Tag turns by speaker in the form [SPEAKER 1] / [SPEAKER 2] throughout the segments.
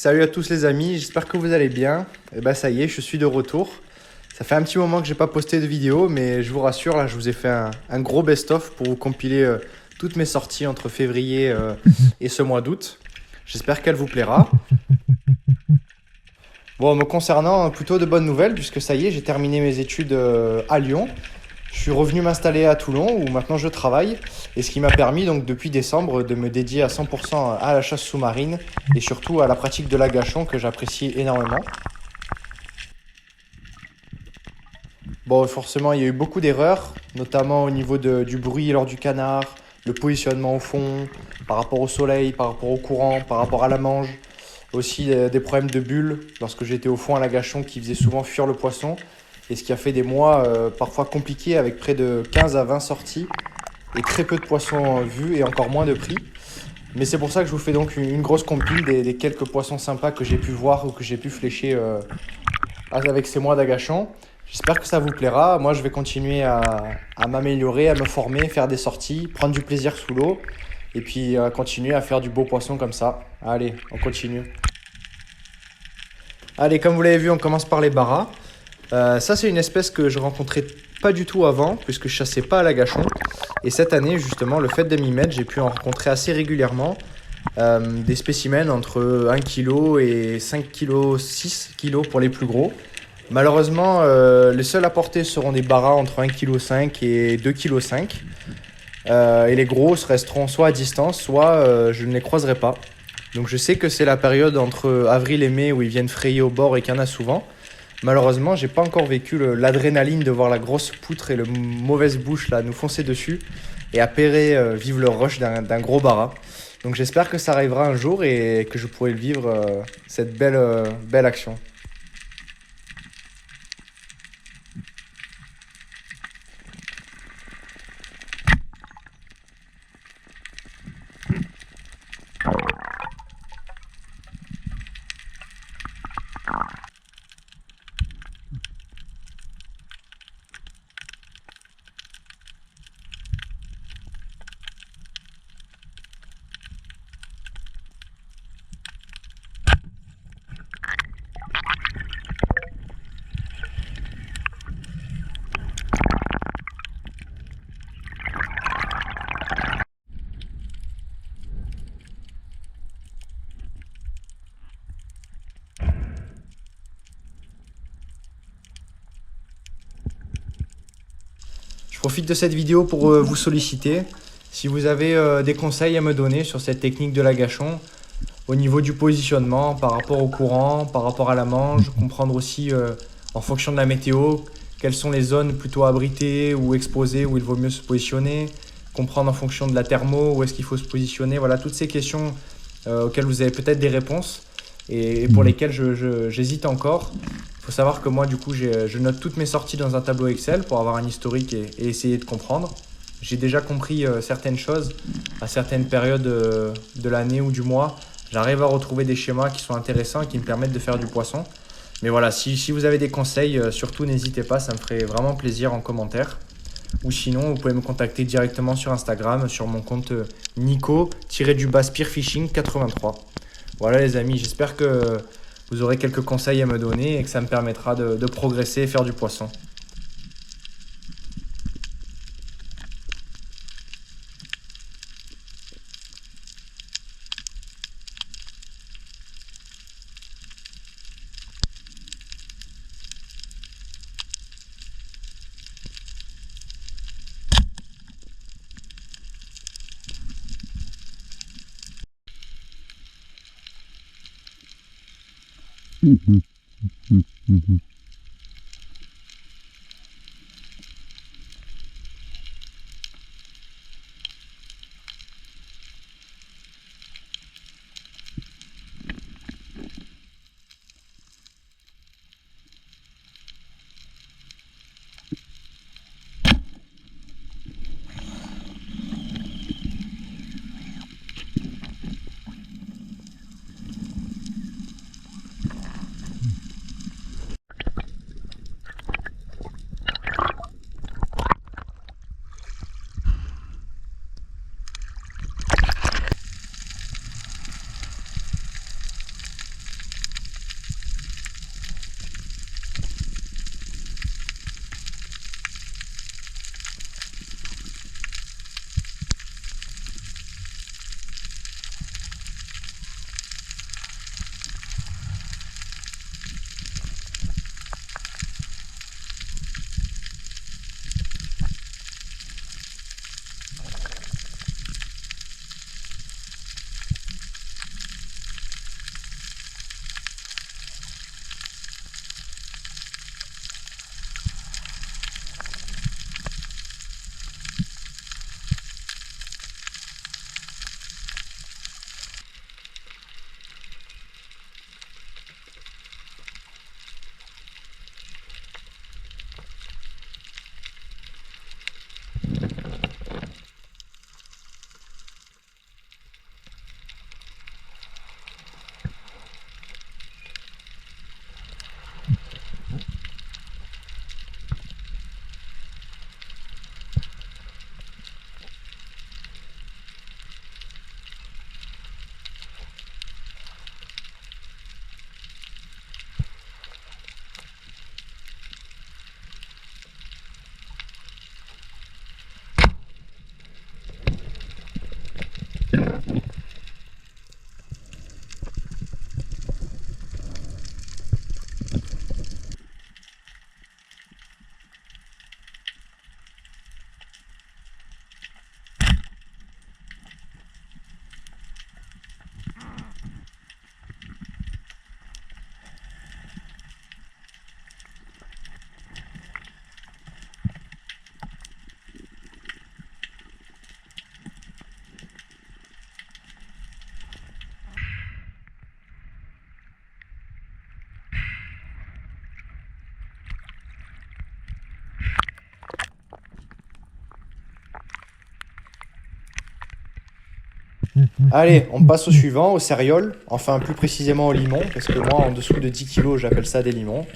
[SPEAKER 1] Salut à tous les amis, j'espère que vous allez bien. Et bah ça y est, je suis de retour. Ça fait un petit moment que j'ai pas posté de vidéo, mais je vous rassure, là je vous ai fait un gros best-of pour vous compiler toutes mes sorties entre février et ce mois d'août. J'espère qu'elle vous plaira. Bon, me concernant, plutôt de bonnes nouvelles, puisque ça y est, j'ai terminé mes études à Lyon. Je suis revenu m'installer à Toulon, où maintenant je travaille, et ce qui m'a permis donc depuis décembre de me dédier à 100% à la chasse sous-marine et surtout à la pratique de l'agachon que j'apprécie énormément. Bon, forcément, il y a eu beaucoup d'erreurs, notamment au niveau du bruit lors du canard, le positionnement au fond, par rapport au soleil, par rapport au courant, par rapport à la mange. Aussi des problèmes de bulles lorsque j'étais au fond à l'agachon qui faisait souvent fuir le poisson. Et ce qui a fait des mois parfois compliqués avec près de 15 à 20 sorties et très peu de poissons vus et encore moins de prix. Mais c'est pour ça que je vous fais donc une grosse compile des quelques poissons sympas que j'ai pu voir ou que j'ai pu flécher avec ces mois d'agachon. J'espère que ça vous plaira. Moi, je vais continuer à m'améliorer, à me former, faire des sorties, prendre du plaisir sous l'eau et puis continuer à faire du beau poisson comme ça. Allez, on continue. Allez, comme vous l'avez vu, on commence par les barras. Ça, c'est une espèce que je rencontrais pas du tout avant, puisque je chassais pas à l'agachon. Et cette année, justement, le fait de m'y mettre, j'ai pu en rencontrer assez régulièrement. Des spécimens entre 1 kg et 5 kg, 6 kg pour les plus gros. Malheureusement, les seuls à porter seront des barras entre 1,5 kg et 2,5 kg. Et les grosses resteront soit à distance, soit je ne les croiserai pas. Donc je sais que c'est la période entre avril et mai où ils viennent frayer au bord et qu'il y en a souvent. Malheureusement, j'ai pas encore vécu l'adrénaline de voir la grosse poutre et le mauvaise bouche là nous foncer dessus et appairer vivre le rush d'un gros bara. Donc j'espère que ça arrivera un jour et que je pourrai le vivre cette belle action. Je profite de cette vidéo pour vous solliciter. Si vous avez des conseils à me donner sur cette technique de l'agachon, au niveau du positionnement, par rapport au courant, par rapport à la mange, comprendre aussi en fonction de la météo, quelles sont les zones plutôt abritées ou exposées où il vaut mieux se positionner, comprendre en fonction de la thermo où est-ce qu'il faut se positionner. Voilà, toutes ces questions auxquelles vous avez peut-être des réponses et pour lesquelles j'hésite encore. Il faut savoir que moi, du coup, je note toutes mes sorties dans un tableau Excel pour avoir un historique et essayer de comprendre. J'ai déjà compris certaines choses à certaines périodes de l'année ou du mois. J'arrive à retrouver des schémas qui sont intéressants et qui me permettent de faire du poisson. Mais voilà, si vous avez des conseils, surtout n'hésitez pas, ça me ferait vraiment plaisir en commentaire. Ou sinon, vous pouvez me contacter directement sur Instagram, sur mon compte Nico-Spearfishing 83. Voilà les amis, j'espère que vous aurez quelques conseils à me donner et que ça me permettra de progresser et faire du poisson. Allez, on passe au suivant, au céréales, enfin plus précisément au limon, parce que moi en dessous de 10 kilos j'appelle ça des limons.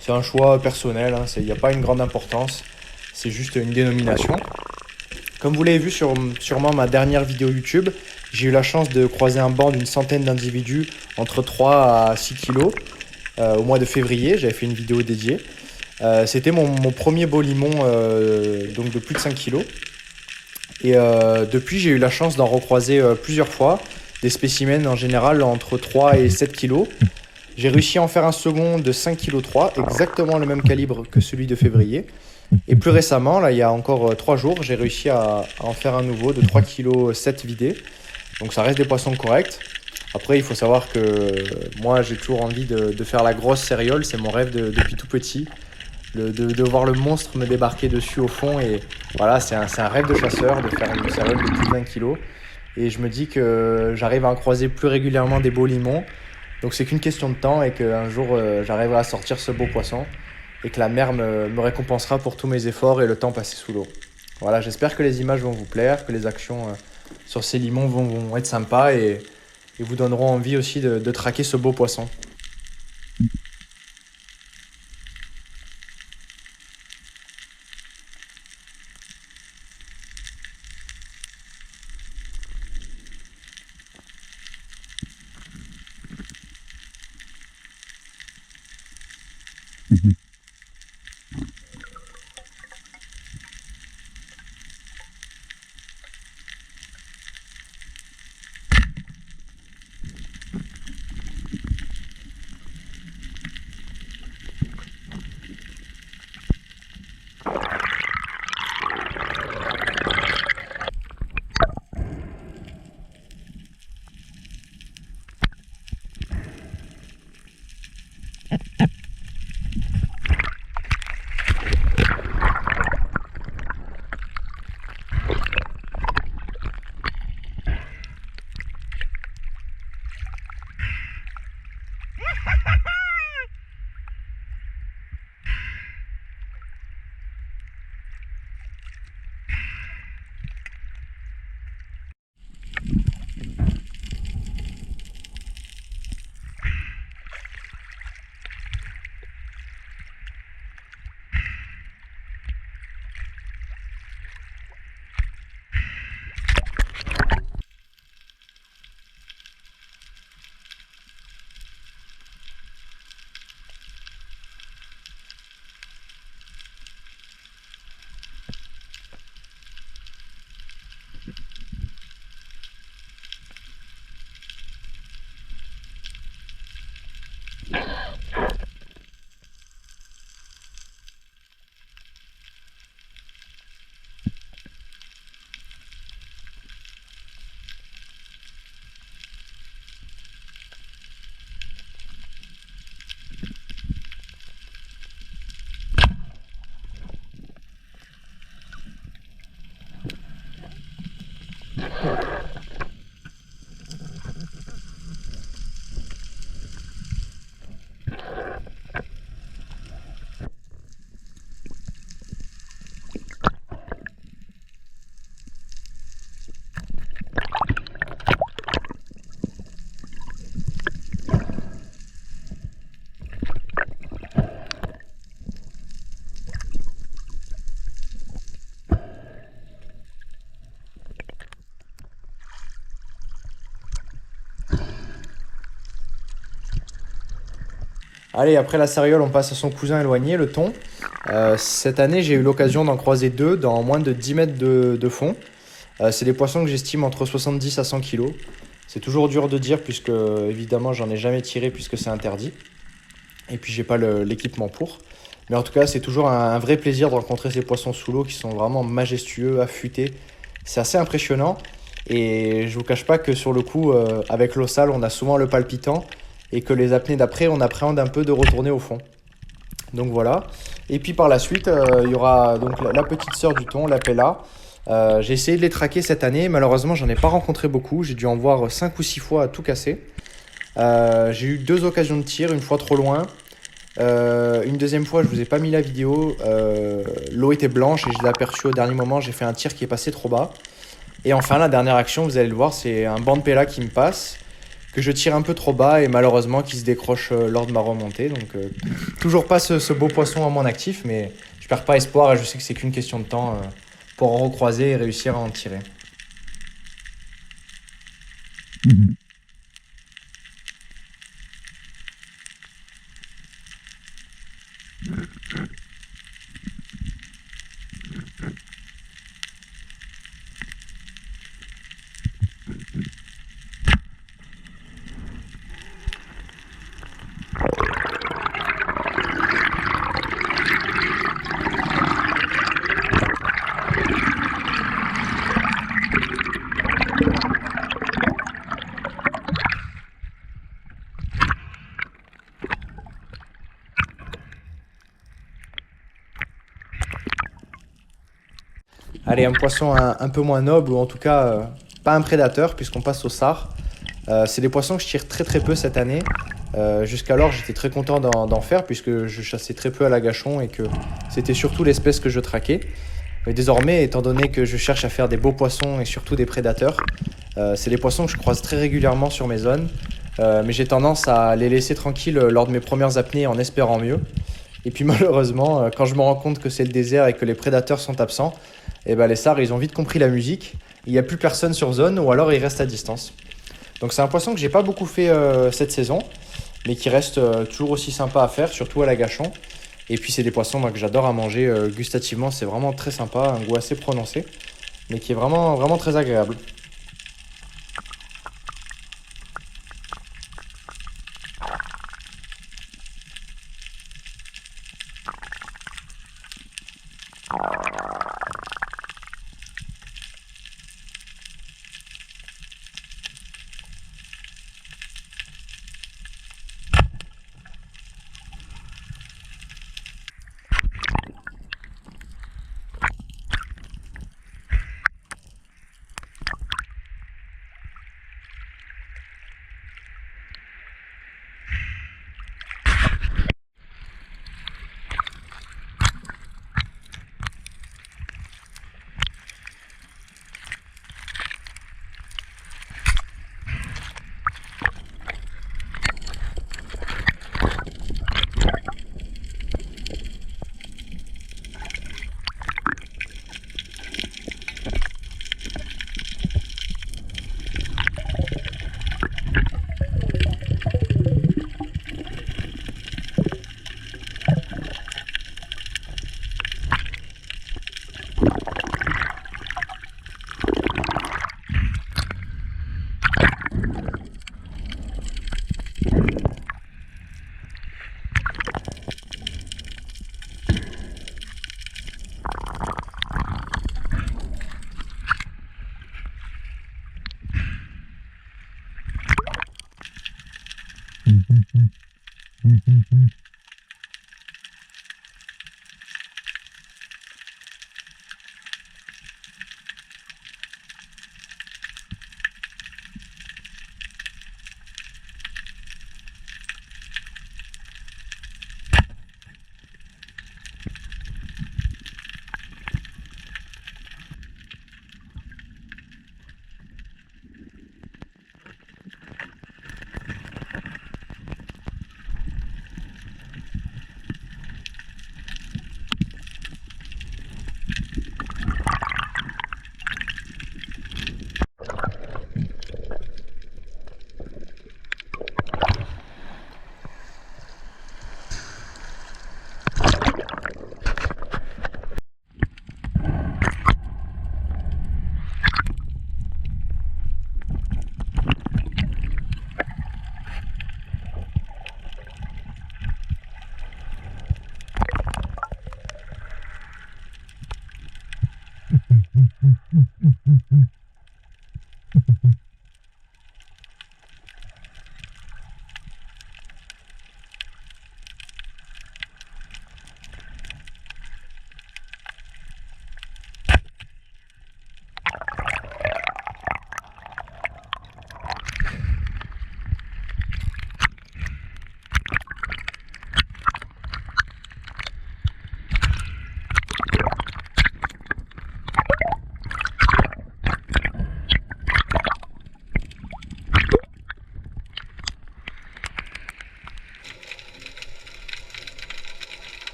[SPEAKER 1] C'est un choix personnel, hein, il n'y a pas une grande importance, c'est juste une dénomination. Comme vous l'avez vu sur sûrement ma dernière vidéo YouTube, j'ai eu la chance de croiser un banc d'une centaine d'individus entre 3 à 6 kilos au mois de février, j'avais fait une vidéo dédiée. C'était mon premier beau limon donc de plus de 5 kilos. Et depuis, j'ai eu la chance d'en recroiser plusieurs fois, des spécimens en général entre 3 et 7 kilos. J'ai réussi à en faire un second de 5,3 kg, exactement le même calibre que celui de février. Et plus récemment, là, il y a encore 3 jours, j'ai réussi à en faire un nouveau de 3,7 kg vidé. Donc ça reste des poissons corrects. Après, il faut savoir que moi, j'ai toujours envie de faire la grosse céréale. C'est mon rêve depuis tout petit. De voir le monstre me débarquer dessus au fond. Et voilà, c'est un rêve de chasseur de faire une céréale de plus de 20 kg. Et je me dis que j'arrive à en croiser plus régulièrement des beaux limons. Donc c'est qu'une question de temps et qu'un jour, j'arriverai à sortir ce beau poisson. Et que la mer me récompensera pour tous mes efforts et le temps passé sous l'eau. Voilà, j'espère que les images vont vous plaire, que les actions sur ces limons vont être sympas et vous donneront envie aussi de traquer ce beau poisson. Allez, après la céréale, on passe à son cousin éloigné, le thon. Cette année, j'ai eu l'occasion d'en croiser deux dans moins de 10 mètres de fond. C'est des poissons que j'estime entre 70 à 100 kilos. C'est toujours dur de dire puisque, évidemment, j'en ai jamais tiré puisque c'est interdit. Et puis, j'ai pas l'équipement pour. Mais en tout cas, c'est toujours un vrai plaisir de rencontrer ces poissons sous l'eau qui sont vraiment majestueux, affûtés. C'est assez impressionnant. Et je vous cache pas que sur le coup, avec l'eau sale, on a souvent le palpitant. Et que les apnées d'après, on appréhende un peu de retourner au fond. Donc voilà. Et puis par la suite, il y aura donc la petite sœur du thon, la Pella. J'ai essayé de les traquer cette année. Malheureusement, j'en ai pas rencontré beaucoup. J'ai dû en voir 5 ou 6 fois à tout casser. J'ai eu 2 occasions de tir, une fois trop loin. Une deuxième fois, je vous ai pas mis la vidéo. L'eau était blanche et je l'ai aperçu au dernier moment. J'ai fait un tir qui est passé trop bas. Et enfin, la dernière action, vous allez le voir, c'est un banc de Pella qui me passe, que je tire un peu trop bas et malheureusement qui se décroche lors de ma remontée. Donc toujours pas ce beau poisson à mon actif, mais je perds pas espoir et je sais que c'est qu'une question de temps pour en recroiser et réussir à en tirer.
[SPEAKER 2] Mhm.
[SPEAKER 1] Allez, un poisson un peu moins noble, ou en tout cas pas un prédateur, puisqu'on passe au sard. C'est des poissons que je tire très très peu cette année. Jusqu'alors, j'étais très content d'en faire, puisque je chassais très peu à l'agachon et que c'était surtout l'espèce que je traquais. Mais désormais, étant donné que je cherche à faire des beaux poissons et surtout des prédateurs, c'est des poissons que je croise très régulièrement sur mes zones. Mais j'ai tendance à les laisser tranquilles lors de mes premières apnées en espérant mieux. Et puis malheureusement, quand je me rends compte que c'est le désert et que les prédateurs sont absents, eh ben les sards, ils ont vite compris la musique. Il n'y a plus personne sur zone ou alors ils restent à distance. Donc c'est un poisson que j'ai pas beaucoup fait cette saison, mais qui reste toujours aussi sympa à faire, surtout à l'agachon. Et puis c'est des poissons moi, que j'adore à manger gustativement, c'est vraiment très sympa, un goût assez prononcé, mais qui est vraiment, vraiment très agréable.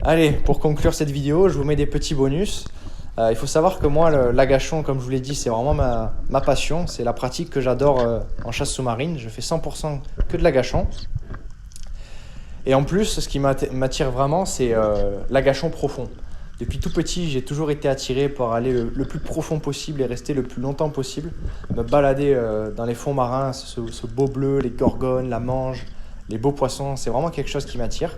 [SPEAKER 1] Allez, pour conclure cette vidéo, je vous mets des petits bonus. Il faut savoir que moi, l'agachon, comme je vous l'ai dit, c'est vraiment ma passion. C'est la pratique que j'adore en chasse sous-marine. Je fais 100% que de l'agachon. Et en plus, ce qui m'attire vraiment, c'est l'agachon profond. Depuis tout petit, j'ai toujours été attiré par aller le plus profond possible et rester le plus longtemps possible. Me balader dans les fonds marins, ce beau bleu, les gorgones, la mange, les beaux poissons, c'est vraiment quelque chose qui m'attire.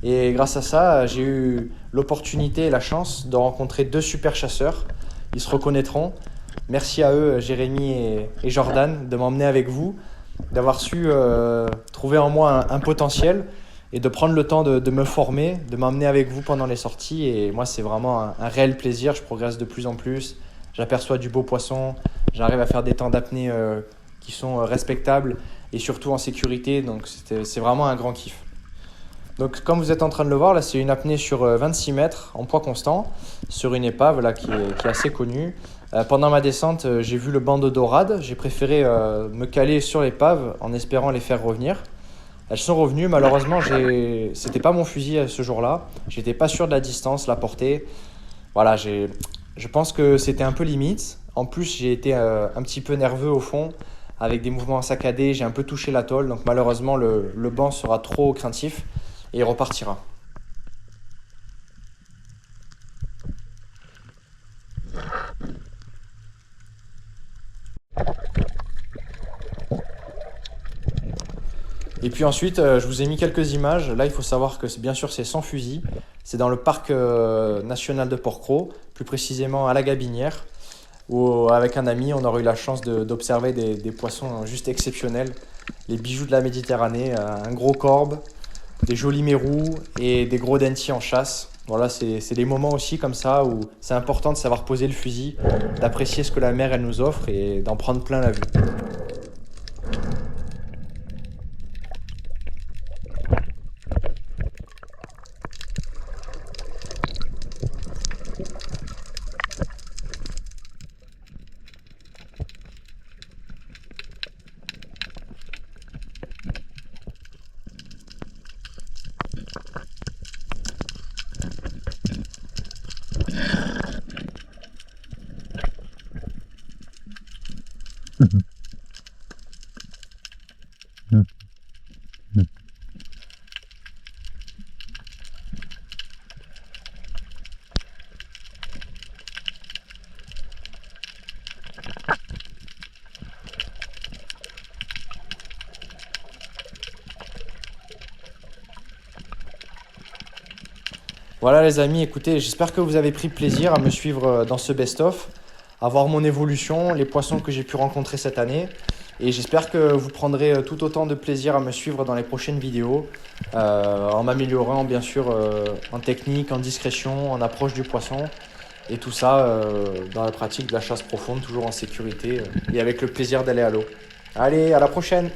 [SPEAKER 1] Et grâce à ça, j'ai eu l'opportunité et la chance de rencontrer 2 super chasseurs. Ils se reconnaîtront. Merci à eux, Jérémy et Jordan, de m'emmener avec vous, d'avoir su trouver en moi un potentiel et de prendre le temps de me former, de m'emmener avec vous pendant les sorties. Et moi, c'est vraiment un réel plaisir. Je progresse de plus en plus. J'aperçois du beau poisson. J'arrive à faire des temps d'apnée qui sont respectables et surtout en sécurité. Donc, c'est vraiment un grand kiff. Donc, comme vous êtes en train de le voir, là, c'est une apnée sur 26 mètres en poids constant sur une épave là, qui est assez connue. Pendant ma descente, j'ai vu le banc de dorade. J'ai préféré me caler sur l'épave en espérant les faire revenir. Elles sont revenues, malheureusement, c'était pas mon fusil ce jour-là. J'étais pas sûr de la distance, la portée. Voilà, je pense que c'était un peu limite. En plus, j'ai été un petit peu nerveux au fond, avec des mouvements saccadés. J'ai un peu touché la tôle, donc malheureusement, le banc sera trop craintif et il repartira. Et puis ensuite, je vous ai mis quelques images. Là, il faut savoir que bien sûr, c'est sans fusil. C'est dans le parc national de Port-Cros, plus précisément à la Gabinière, où avec un ami, on aurait eu la chance d'observer des poissons juste exceptionnels. Les bijoux de la Méditerranée, un gros corbe, des jolis mérous et des gros dentis en chasse. Voilà, c'est des moments aussi comme ça où c'est important de savoir poser le fusil, d'apprécier ce que la mer elle nous offre et d'en prendre plein la vue. Voilà les amis, écoutez, j'espère que vous avez pris plaisir à me suivre dans ce best-of, à voir mon évolution, les poissons que j'ai pu rencontrer cette année. Et j'espère que vous prendrez tout autant de plaisir à me suivre dans les prochaines vidéos, en m'améliorant bien sûr en technique, en discrétion, en approche du poisson. Et tout ça dans la pratique de la chasse profonde, toujours en sécurité et avec le plaisir d'aller à l'eau. Allez, à la prochaine!